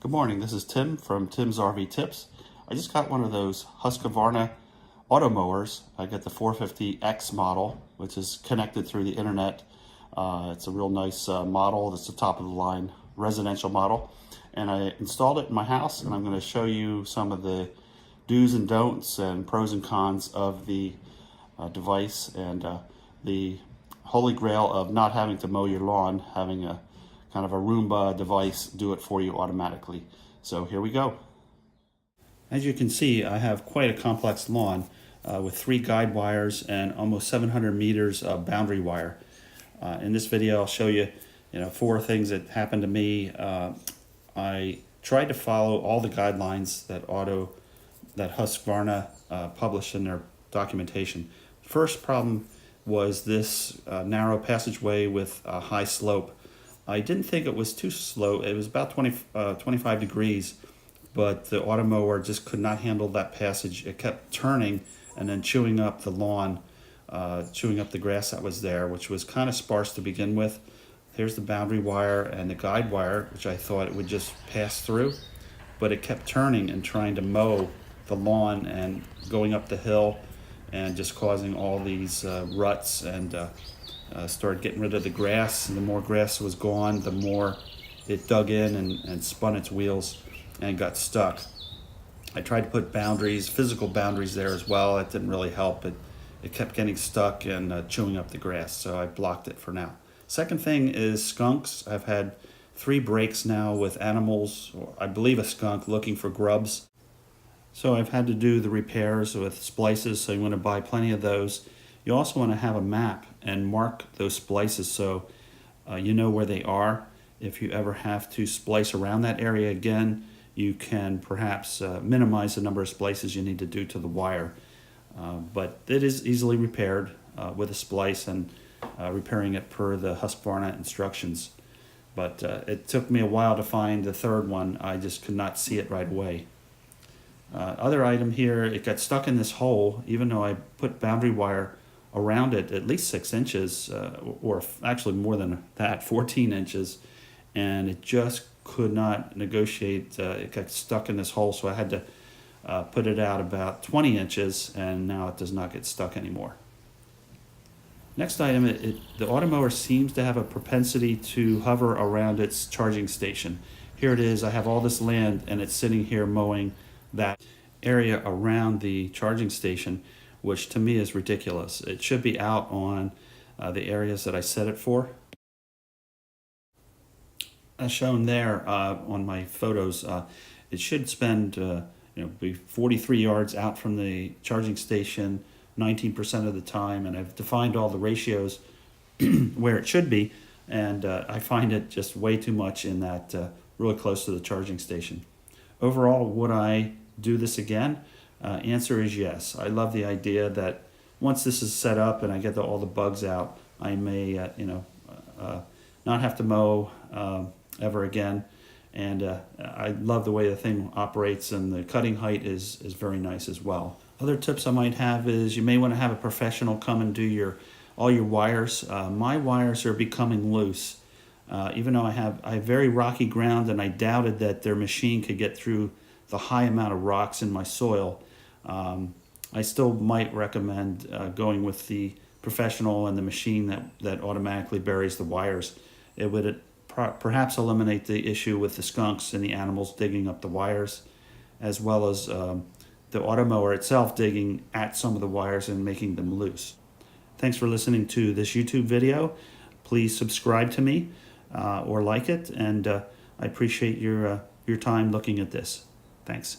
Good morning, this is Tim from Tim's RV Tips. I just got one of those Husqvarna Automowers. I got the 450X model, which is connected through the internet. It's a real nice model. It's the top of the line residential model. And I installed it in my house, and I'm going to show you some of the do's and don'ts and pros and cons of the device and the holy grail of not having to mow your lawn, having a kind of a Roomba device do it for you automatically. So here we go. As you can see, I have quite a complex lawn with 3 guide wires and almost 700 meters of boundary wire. In this video, I'll show you, 4 things that happened to me. I tried to follow all the guidelines that Husqvarna published in their documentation. First problem was this narrow passageway with a high slope. I didn't think it was too slow. It was about 25 degrees, but the Automower just could not handle that passage. It kept turning and then chewing up the lawn, chewing up the grass that was there, which was kind of sparse to begin with. Here's the boundary wire and the guide wire, which I thought it would just pass through, but it kept turning and trying to mow the lawn and going up the hill and just causing all these ruts and started getting rid of the grass. And the more grass was gone, the more it dug in and spun its wheels and got stuck. I tried to put boundaries, physical boundaries there as well. It didn't really help. It kept getting stuck and chewing up the grass, so I blocked it for now. Second thing is skunks. I've had 3 breaks now with animals, or I believe a skunk, looking for grubs. So I've had to do the repairs with splices, so you want to buy plenty of those. You also want to have a map and mark those splices so you know where they are. If you ever have to splice around that area again, you can perhaps minimize the number of splices you need to do to the wire. But it is easily repaired with a splice and repairing it per the Husqvarna instructions. But it took me a while to find the third one. I just could not see it right away. Other item here, it got stuck in this hole, even though I put boundary wire around it at least 6 inches, or actually more than that, 14 inches, and it just could not negotiate. It got stuck in this hole, so I had to put it out about 20 inches, and now it does not get stuck anymore. Next item, the Automower seems to have a propensity to hover around its charging station. Here it is, I have all this land, and it's sitting here mowing that area around the charging station, which to me is ridiculous. It should be out on the areas that I set it for. As shown there on my photos, it should spend be 43 yards out from the charging station 19% of the time, and I've defined all the ratios where it should be, and I find it just way too much in that really close to the charging station. Overall, would I do this again? Answer is yes. I love the idea that once this is set up and I get all the bugs out, I may not have to mow ever again. And I love the way the thing operates, and the cutting height is very nice as well. Other tips I might have is you may want to have a professional come and do all your wires. My wires are becoming loose. Even though I have very rocky ground, and I doubted that their machine could get through the high amount of rocks in my soil, I still might recommend going with the professional and the machine that automatically buries the wires. It would perhaps eliminate the issue with the skunks and the animals digging up the wires, as well as the Automower itself digging at some of the wires and making them loose. Thanks for listening to this YouTube video. Please subscribe to me or like it, and I appreciate your time looking at this. Thanks.